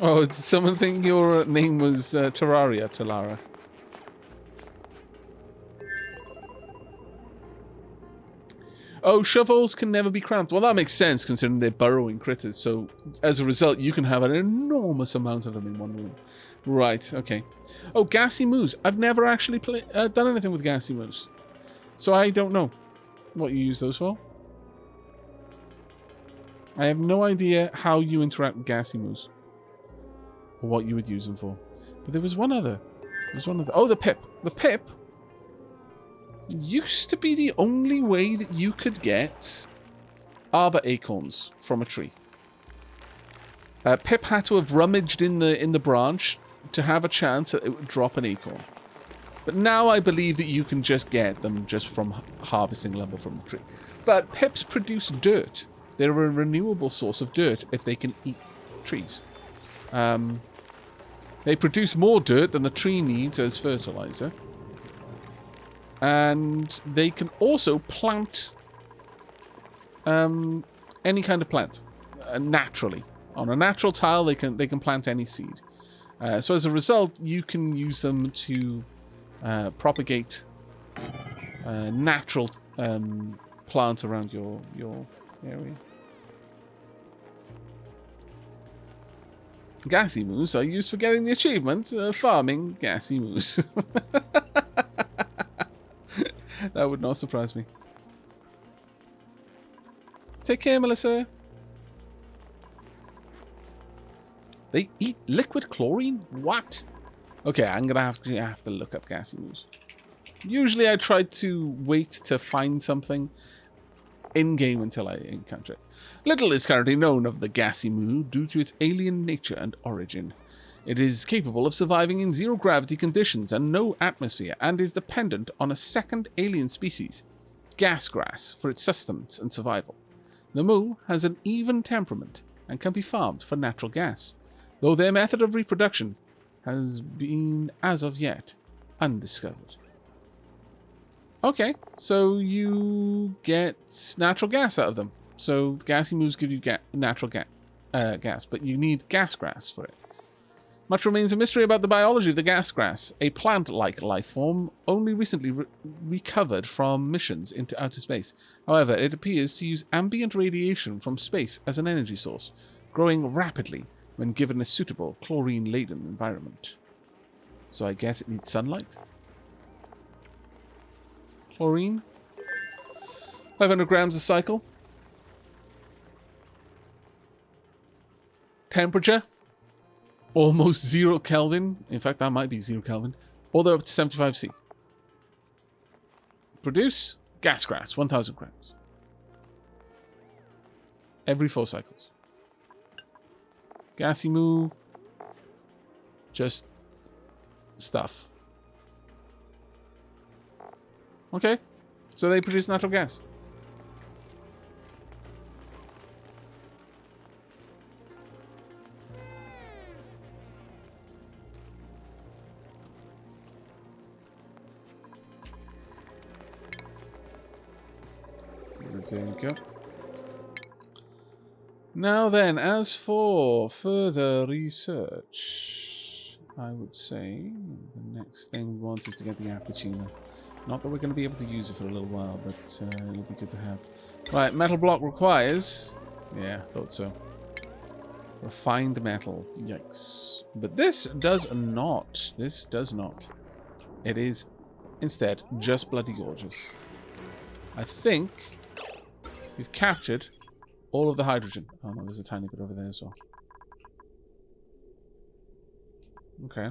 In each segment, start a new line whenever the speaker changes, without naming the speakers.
Oh, did someone think your name was Terraria, Talara? Oh, shovels can never be cramped. Well, that makes sense considering they're burrowing critters. So, as a result, you can have an enormous amount of them in one room. Right, okay. Oh, gassy moose. I've never actually done anything with gassy moose. So I don't know what you use those for. I have no idea how you interact with gassy moose. Or what you would use them for. But there was one other. Oh, the pip. The pip used to be the only way that you could get arbor acorns from a tree. Pip had to have rummaged in the branch to have a chance that it would drop an acorn. But now I believe that you can just get them just from harvesting lumber from the tree. But pips produce dirt. They're a renewable source of dirt if they can eat trees. They produce more dirt than the tree needs as fertilizer. And they can also plant any kind of plant naturally. On a natural tile, they can plant any seed. So as a result, you can use them to propagate natural plants around your area. Gassy moose are used for getting the achievement farming gassy moose. That would not surprise me. Take care, Melissa. They eat liquid chlorine? What? Okay, I'm gonna have to look up gassy moose. Usually I try to wait to find something in-game until I encounter it. Little is currently known of the gassy moo due to its alien nature and origin. It is capable of surviving in zero-gravity conditions and no atmosphere, and is dependent on a second alien species, gas grass, for its sustenance and survival. The moo has an even temperament and can be farmed for natural gas, though their method of reproduction has been, as of yet, undiscovered. Okay, so you get natural gas out of them. So gassy moos give you natural gas, but you need gas grass for it. Much remains a mystery about the biology of the gas grass, a plant-like life form only recently recovered from missions into outer space. However, it appears to use ambient radiation from space as an energy source, growing rapidly when given a suitable chlorine-laden environment. So I guess it needs sunlight? Chlorine? 500 grams a cycle. Temperature? Almost 0 Kelvin. In fact, that might be 0 Kelvin. All the way up to 75 C. Produce gas grass, 1,000 grams. Every 4 cycles. Gassy moo. Just stuff. Okay. So they produce natural gas. There we go. Now then, as for further research, I would say the next thing we want is to get the Appuccino. Not that we're going to be able to use it for a little while, but it'll be good to have. Right, metal block requires... Yeah, thought so. Refined metal. Yikes. But this does not. This does not. It is, instead, just bloody gorgeous. I think we've captured all of the hydrogen. Oh no, there's a tiny bit over there as well. Okay.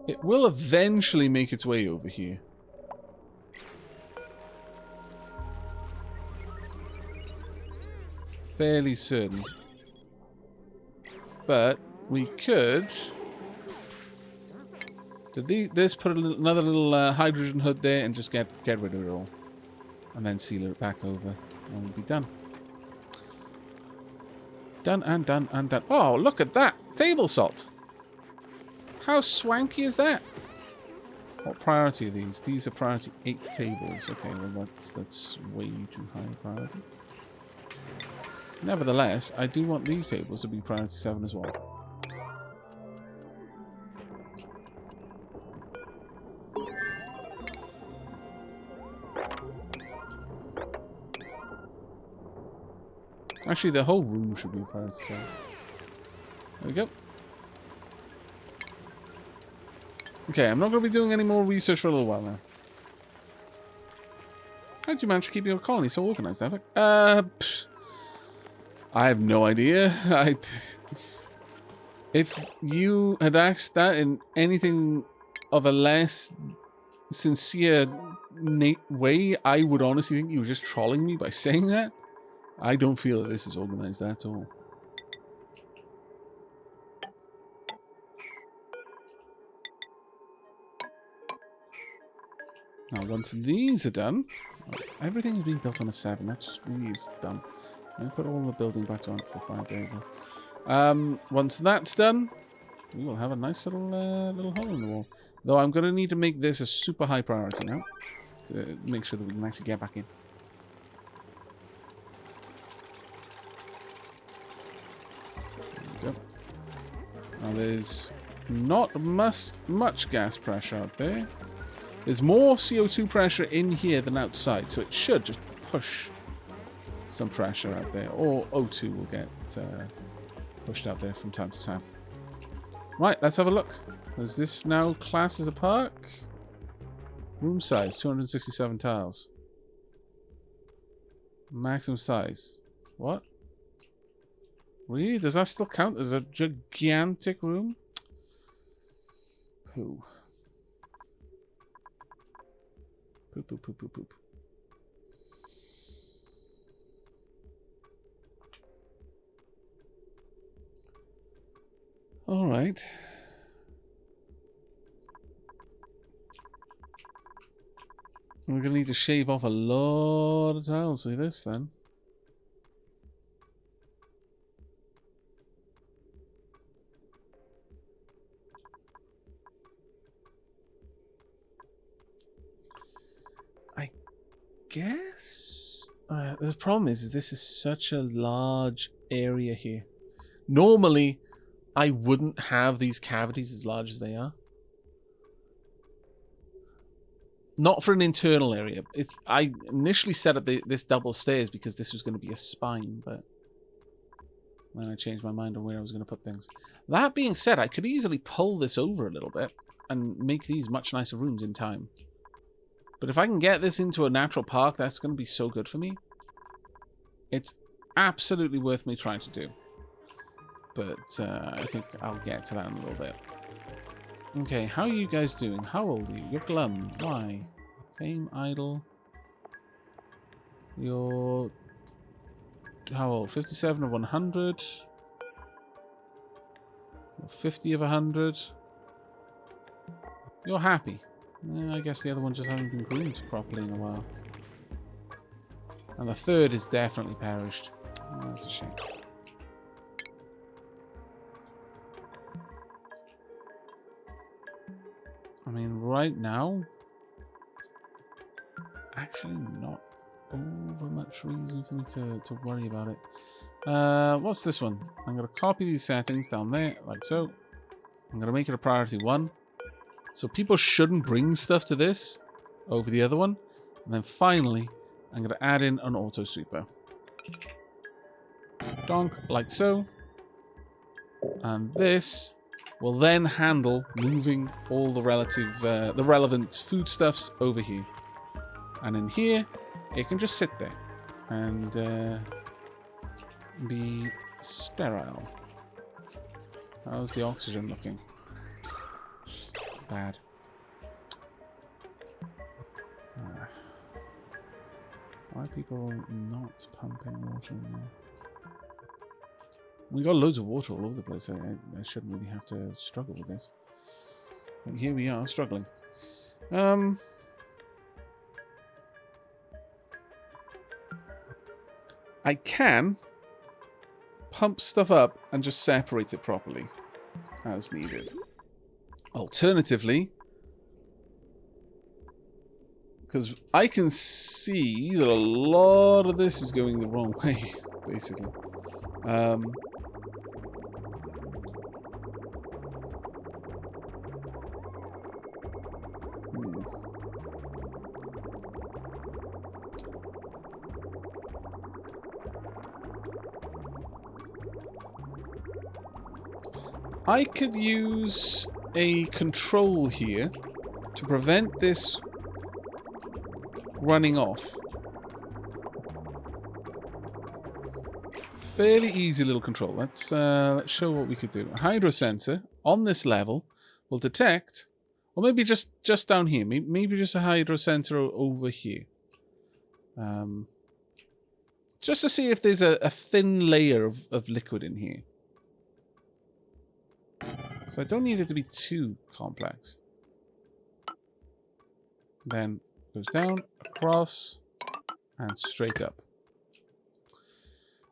It will eventually make its way over here. Fairly certain. But we could... This put another little hydrogen hood there and just get rid of it all. And then seal it back over. And we'll be done. Done and done and done. Oh, look at that! Table salt! How swanky is that? What priority are these? These are priority 8 tables. Okay, well that's way too high a priority. Nevertheless, I do want these tables to be priority 7 as well. Actually, the whole room should be priority 7. There we go. Okay, I'm not going to be doing any more research for a little while now. How did you manage to keep your colony so organized, Aavak? I have no idea. If you had asked that in anything of a less sincere way, I would honestly think you were just trolling me by saying that. I don't feel that this is organized at all. Now, once these are done, everything is being built on a 7. That just really is dumb. Let me put all the building back to 5. There you go. Once that's done, we will have a nice little little hole in the wall. Though I'm going to need to make this a super high priority now to make sure that we can actually get back in. There we go. Now there's not much gas pressure out there. There's more CO2 pressure in here than outside, so it should just push some pressure out there. Or O2 will get pushed out there from time to time. Right, let's have a look. Is this now classed as a park? Room size, 267 tiles. Maximum size. What? Really? Does that still count as a gigantic room? Pooh. Poop, poop, poop, poop, poop. All right. We're going to need to shave off a lot of tiles with this then. Guess the problem is this is such a large area here. Normally I wouldn't have these cavities as large as they are. Not for an internal area. I initially set up this double stairs because this was going to be a spine, but then I changed my mind on where I was going to put things. That being said, I could easily pull this over a little bit and make these much nicer rooms in time. But if I can get this into a natural park, that's going to be so good for me. It's absolutely worth me trying to do. But I think I'll get to that in a little bit. Okay, how are you guys doing? How old are you? You're glum. Why? Tame, idle. You're... how old? 57 of 100. 50 of 100. You're happy. Yeah, I guess the other one just hasn't been groomed properly in a while. And the third is definitely perished. Oh, that's a shame. I mean, right now, actually not over much reason for me to worry about it. What's this one? I'm going to copy these settings down there, like so. I'm going to make it a priority 1. So people shouldn't bring stuff to this over the other one. And then finally, I'm going to add in an auto sweeper. Donk, like so. And this will then handle moving all the relevant foodstuffs over here. And in here, it can just sit there and be sterile. How's the oxygen looking? Bad. Why are people not pumping water in there? We got loads of water all over the place. I shouldn't really have to struggle with this. But here we are, struggling. I can pump stuff up and just separate it properly as needed. Alternatively, Because I can see that a lot of this is going the wrong way, basically. I could use a control here to prevent this running off. Fairly easy little control. Let's show what we could do. A hydro sensor on this level will detect, or maybe just down here. Maybe just a hydro sensor over here. Just to see if there's a thin layer of liquid in here. So I don't need it to be too complex. Then goes down, across, and straight up.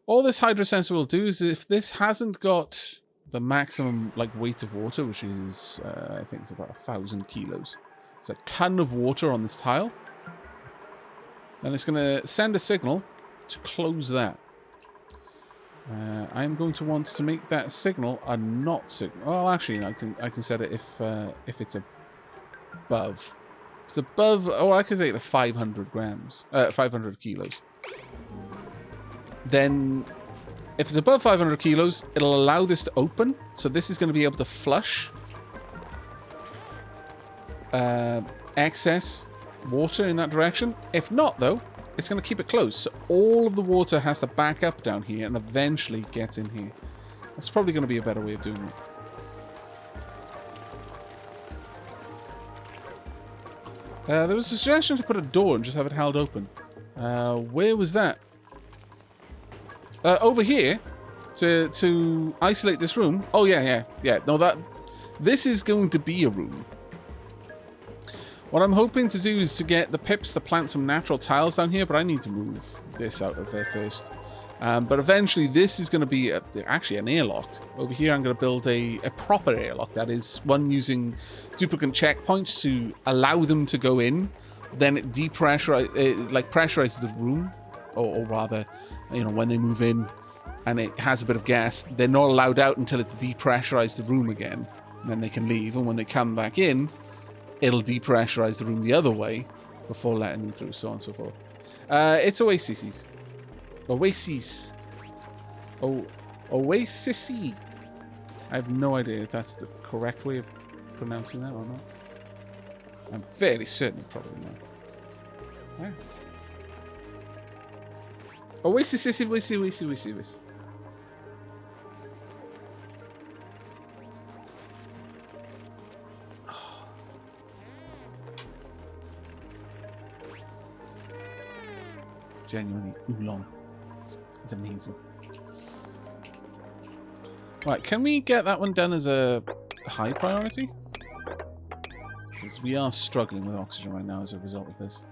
All this hydro sensor will do is if this hasn't got the maximum weight of water, which is I think it's about 1,000 kilos. It's a ton of water on this tile. Then it's going to send a signal to close that. I'm going to want to make that signal a not signal. Well, actually, I can set it if it's above. If it's above, oh, I can say it to 500 grams, 500 kilos. Then, if it's above 500 kilos, it'll allow this to open. So this is going to be able to flush excess water in that direction. If not, though, it's going to keep it closed. So all of the water has to back up down here and eventually get in here. That's probably going to be a better way of doing it. There was a suggestion to put a door and just have it held open. Where was that? Over here, to isolate this room. Oh, yeah. No, this is going to be a room. What I'm hoping to do is to get the pips to plant some natural tiles down here, but I need to move this out of there first. But eventually, this is going to be actually an airlock. Over here, I'm going to build a proper airlock. That is one using duplicant checkpoints to allow them to go in. Then it pressurizes the room, or rather, when they move in and it has a bit of gas, they're not allowed out until it's depressurized the room again. And then they can leave, and when they come back in, it'll depressurize the room the other way before letting them through, so on and so forth. It's Oasis. Oasis. Oasis. I have no idea if that's the correct way of pronouncing that or not. I'm fairly certain it probably not. Yeah. Oasis. Genuinely oolong. It's amazing. Right, can we get that one done as a high priority? Because we are struggling with oxygen right now as a result of this.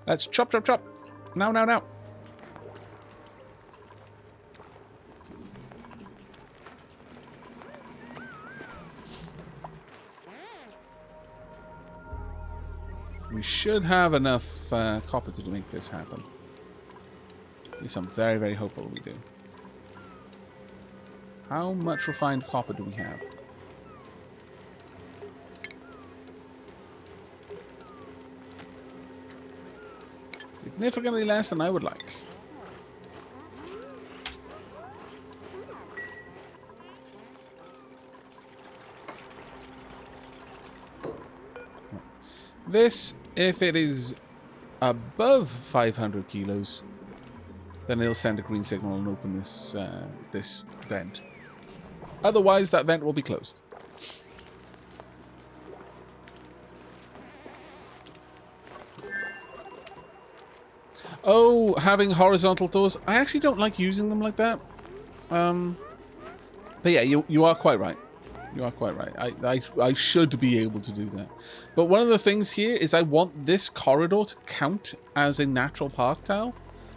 Let's chop. Now. We should have enough copper to make this happen. At least I'm very, very hopeful we do. How much refined copper do we have? Significantly less than I would like. This, if it is above 500 kilos, then it'll send a green signal and open this this vent. Otherwise, that vent will be closed. Oh, having horizontal doors. I actually don't like using them like that. But yeah, you are quite right. You are quite right. I should be able to do that. But one of the things here is I want this corridor to count as a natural park tile.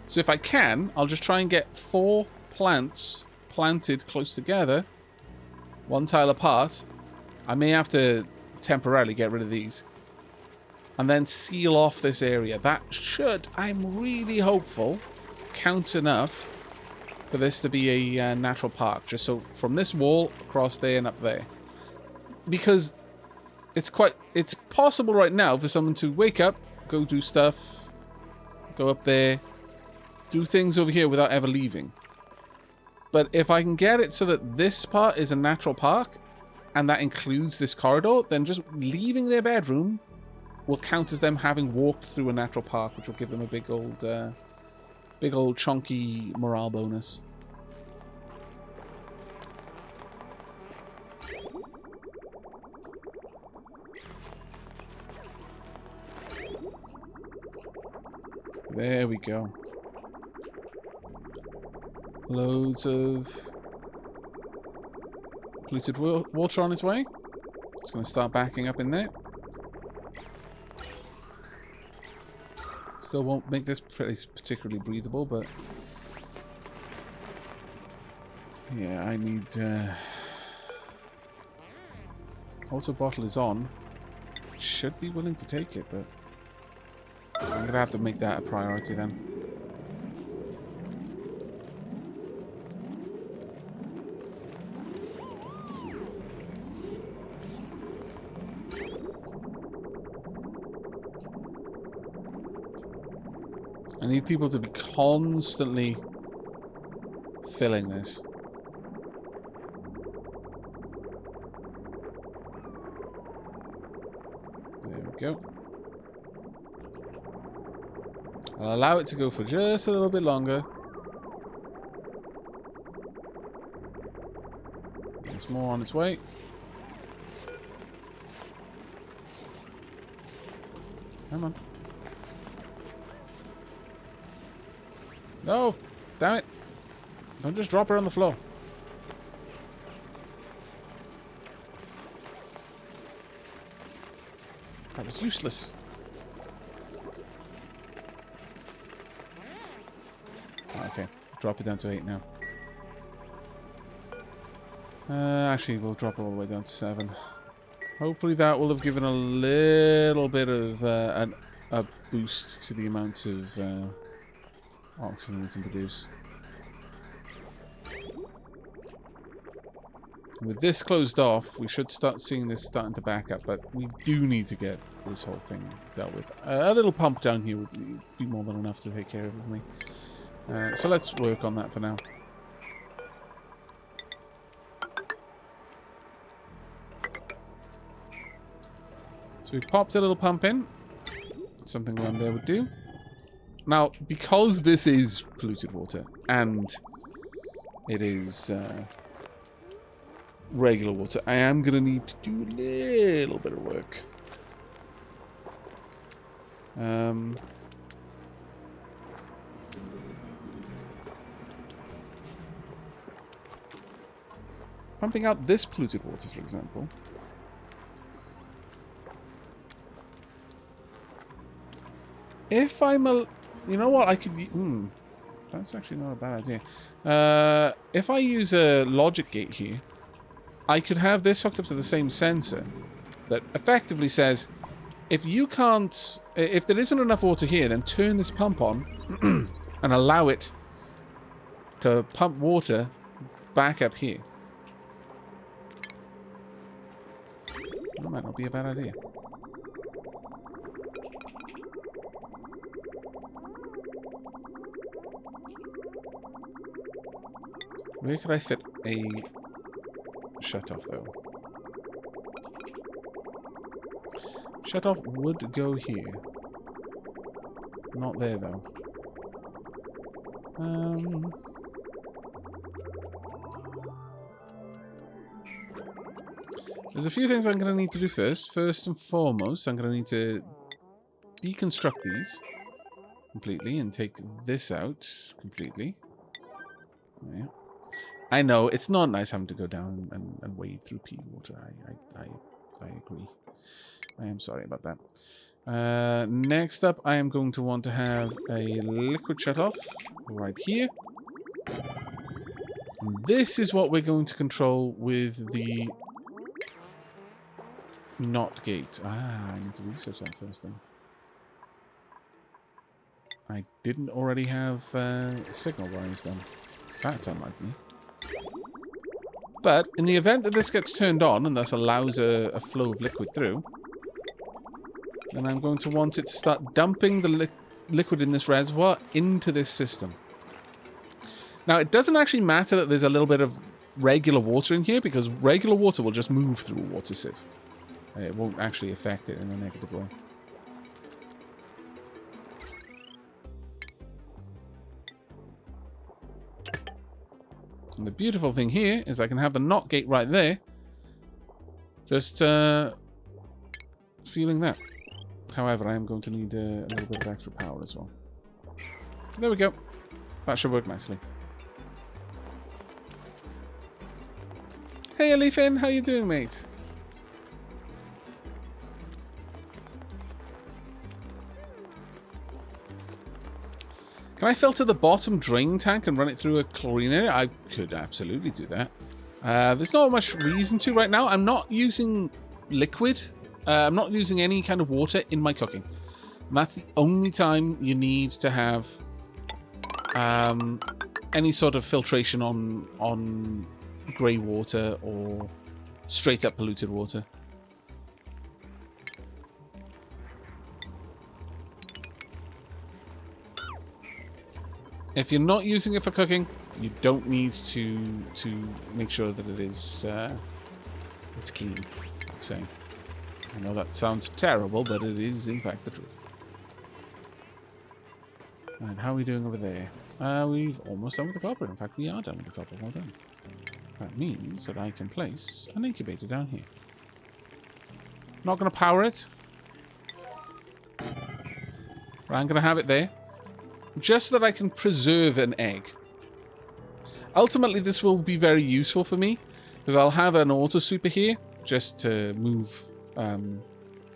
So if I can, I'll just try and get 4 plants planted close together, 1 tile apart. I may have to temporarily get rid of these. and then seal off this area. That should, I'm really hopeful, count enough for this to be a natural park. Just so from this wall across there and up there. Because it's possible right now for someone to wake up, go do stuff, go up there, do things over here without ever leaving. But if I can get it so that this part is a natural park, and that includes this corridor, then just leaving their bedroom will count as them having walked through a natural park, which will give them a big old chunky morale bonus. There we go. Loads of polluted water on its way. It's going to start backing up in there. Still won't make this place particularly breathable, but yeah, I need. Auto bottle is on. Should be willing to take it, but I'm gonna have to make that a priority then. I need people to be constantly filling this. There we go. I'll allow it to go for just a little bit longer. There's more on its way. Come on. No! Damn it! Don't just drop her on the floor. That was useless. Okay, drop it down to 8 now. Actually, we'll drop it all the way down to 7. Hopefully that will have given a little bit of a boost to the amount of oxygen we can produce. With this closed off, we should start seeing this starting to back up, but we do need to get this whole thing dealt with. A little pump down here would be more than enough to take care of me. So let's work on that for now. So we popped a little pump in. Something around there would do. Now, because this is polluted water, and it is regular water, I am going to need to do a little bit of work. Pumping out this polluted water, for example. If I'm a... You know what? I could... that's actually not a bad idea. If I use a logic gate here, I could have this hooked up to the same sensor that effectively says, if you can't... If there isn't enough water here, then turn this pump on and allow it to pump water back up here. That might not be a bad idea. Where could I fit a shutoff, though? Shutoff would go here. Not there, though. There's a few things I'm going to need to do first. First and foremost, I'm going to need to deconstruct these completely and take this out completely. Yeah. I know, it's not nice having to go down and wade through pea water. I agree. I am sorry about that. Next up, I am going to want to have a liquid shutoff right here. And this is what we're going to control with the Not gate. Ah, I need to research that first then. I didn't already have signal wires done. That's unlike me. But in the event that this gets turned on and thus allows a flow of liquid through, then I'm going to want it to start dumping the liquid in this reservoir into this system. Now, it doesn't actually matter that there's a little bit of regular water in here, because regular water will just move through a water sieve. It won't actually affect it in a negative way. And the beautiful thing here is I can have the NOT gate right there. Just feeling that. However, I am going to need a little bit of extra power as well. There we go. That should work nicely. Hey, Alifin, how you doing, mate? Can I filter the bottom drain tank and run it through a chlorine area? I could absolutely do that. There's not much reason to right now. I'm not using liquid. I'm not using any kind of water in my cooking. And that's the only time you need to have any sort of filtration on grey water or straight up polluted water. If you're not using it for cooking, you don't need to make sure that it is it's clean, I'd say. I know that sounds terrible, but it is in fact the truth. And how are we doing over there? We've almost done with the copper. In fact, we are done with the copper. Well done. That means that I can place an incubator down here. Not going to power it. But I'm going to have it there. Just so that I can preserve an egg. Ultimately, this will be very useful for me. Because I'll have an auto sweeper here. Just to move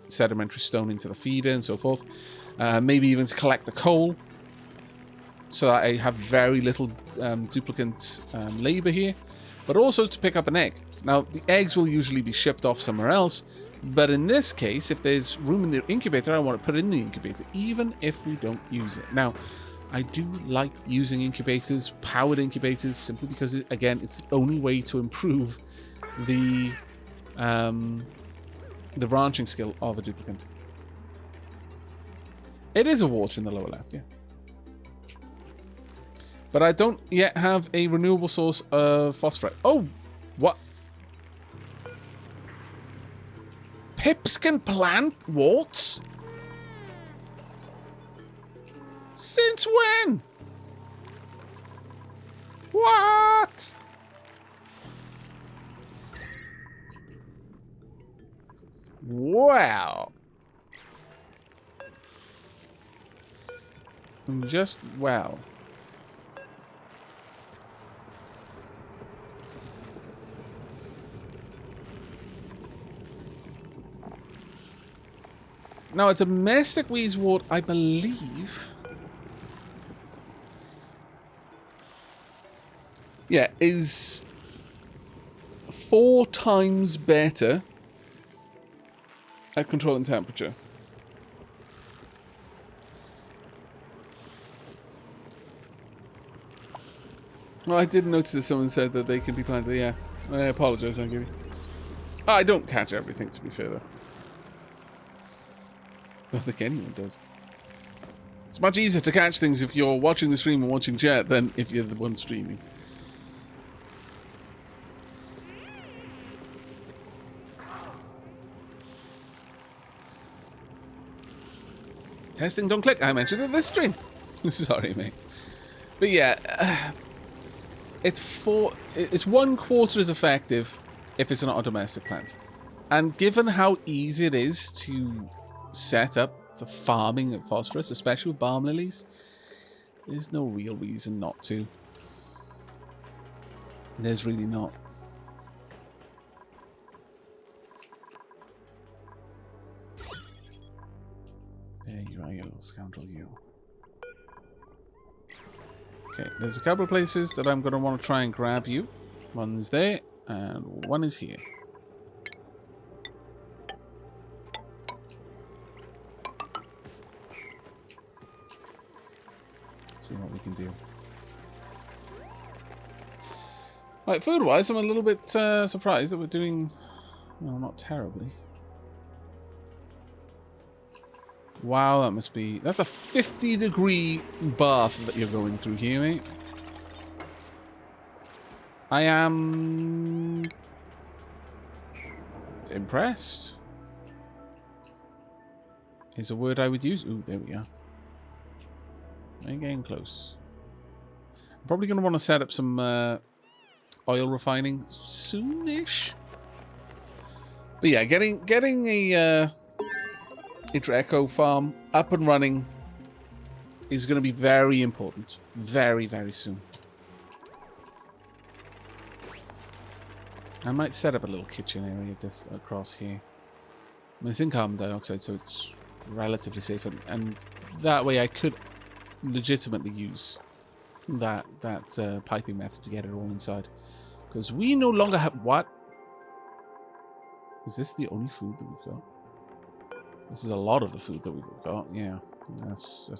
sedimentary stone into the feeder and so forth. Maybe even to collect the coal. So that I have very little duplicant labor here. But also to pick up an egg. Now, the eggs will usually be shipped off somewhere else. But in this case, if there's room in the incubator, I want to put it in the incubator, even if we don't use it. Now, I do like using incubators, powered incubators, simply because, again, it's the only way to improve the branching skill of a duplicant. It is a wart in the lower left, yeah. But I don't yet have a renewable source of phosphorite. Oh, what? Pips can plant warts? Since when? What? Wow. Just wow. Now, a domestic wheezewort, I believe, yeah, is 4 times better at controlling temperature. Well, I did notice that someone said that they can be planted. Yeah, I apologize, I'll give you. I don't catch everything, to be fair, though. I don't think anyone does. It's much easier to catch things if you're watching the stream and watching chat than if you're the one streaming. Testing, don't click. I mentioned it this stream. Sorry, mate. But yeah, it's 1/4 as effective if it's not a domestic plant. And given how easy it is to set up the farming of phosphorus, especially with balm lilies, there's no real reason not to. There's really not. There you are, you little scoundrel, you. Okay, there's a couple of places that I'm going to want to try and grab you. One's there, and one is here. See what we can do. Right, food-wise, I'm a little bit surprised that we're doing, well, not terribly. Wow, that must be... That's a 50-degree bath that you're going through here, mate. I am... impressed. Is a word I would use. Ooh, there we are. We're getting close. I'm probably going to want to set up some oil refining soonish. But yeah, getting a Draco farm up and running is going to be very important. Very, very soon. I might set up a little kitchen area just across here. I mean, it's in carbon dioxide, so it's relatively safe, and that way I could legitimately use that piping method to get it all inside. Because we no longer have... What? Is this the only food that we've got? This is a lot of the food that we've got, yeah. That's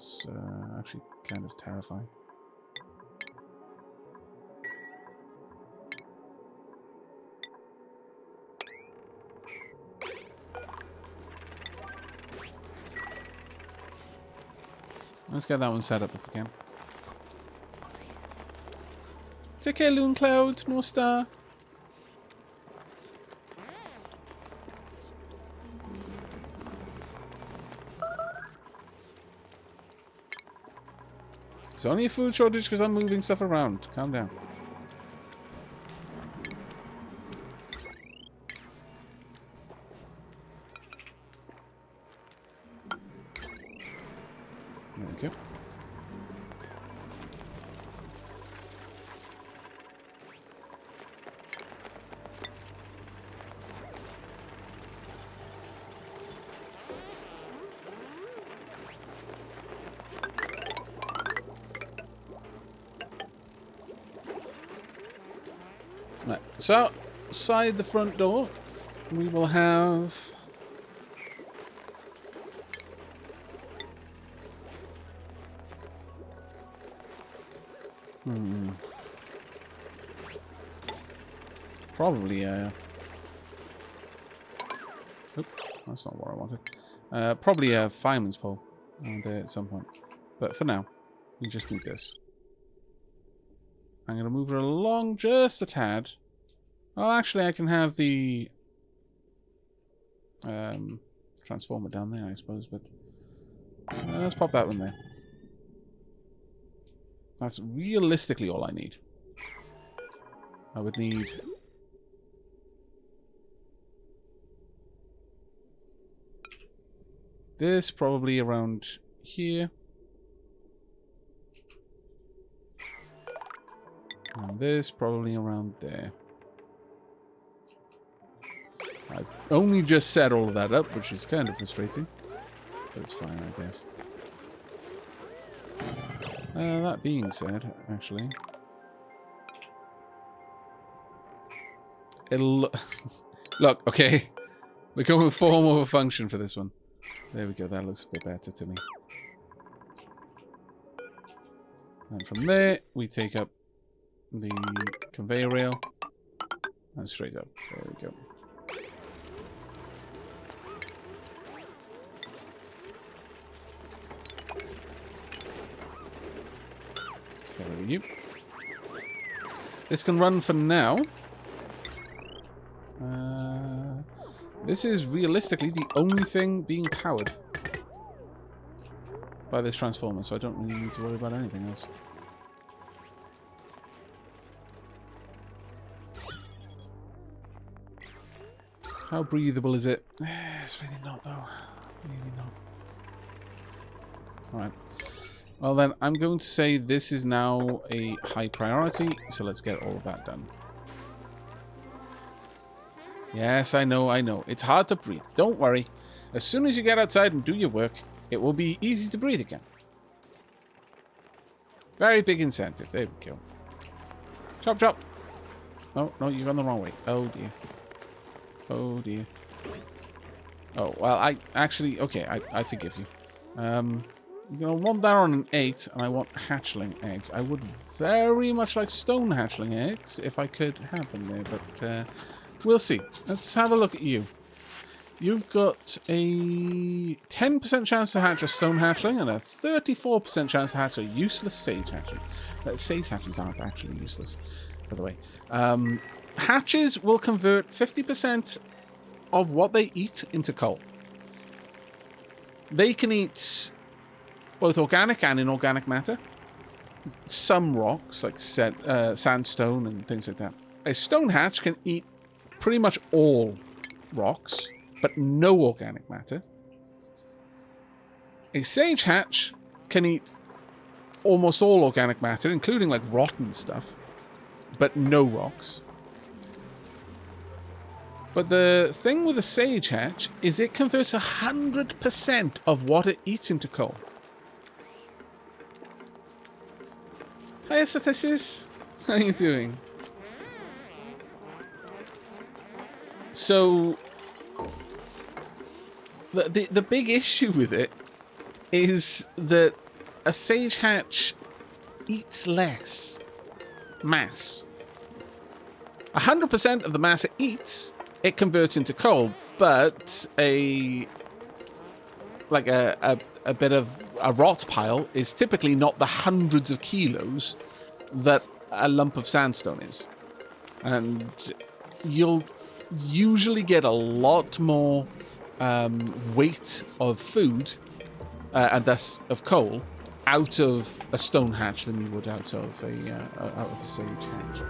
actually kind of terrifying. Let's get that one set up if we can. Take care, Loon Cloud, no star. It's only a food shortage because I'm moving stuff around. Calm down. Thank you. Right, so outside the front door, we will have probably oop, that's not what I wanted. Probably a fireman's pole there at some point, but for now, we just need this. I'm going to move her along just a tad. Well, actually, I can have the transformer down there, I suppose, but let's pop that one there. That's realistically all I need. I would need... this probably around here. And this probably around there. I only just set all of that up, which is kind of frustrating. But it's fine, I guess. That being said, actually... it'll... Look, okay. We're going with form over function for this one. There we go, that looks a bit better to me. And from there, we take up the conveyor rail and straight up. There we go. Let's get rid of you. This can run for now. This is realistically the only thing being powered by this transformer, so I don't really need to worry about anything else. How breathable is it? It's really not, though. Really not. Alright. Well then, I'm going to say this is now a high priority, so let's get all of that done. Yes, I know, I know. It's hard to breathe. Don't worry. As soon as you get outside and do your work, it will be easy to breathe again. Very big incentive. There we go. Chop, chop. Oh, no, you've gone the wrong way. Oh, dear. Oh, dear. Oh, well, I actually... okay, I forgive you. You're going to want that on an 8, and I want hatchling eggs. I would very much like stone hatchling eggs if I could have them there, but we'll see. Let's have a look at you. You've got a 10% chance to hatch a stone hatchling and a 34% chance to hatch a useless sage hatchling. Sage hatchlings aren't actually useless, by the way. Hatches will convert 50% of what they eat into coal. They can eat both organic and inorganic matter. Some rocks, like sandstone and things like that. A stone hatch can eat pretty much all rocks, but no organic matter. A sage hatch can eat almost all organic matter, including like rotten stuff, but no rocks. But the thing with a sage hatch is it converts 100% of what it eats into coal. Hi, Asteroid. How are you doing? So the big issue with it is that a sage hatch eats less mass. 100% of the mass it eats, it converts into coal, but a bit of a rot pile is typically not the hundreds of kilos that a lump of sandstone is. And you'll usually get a lot more weight of food, and thus of coal, out of a stone hatch than you would out of a sage hatch.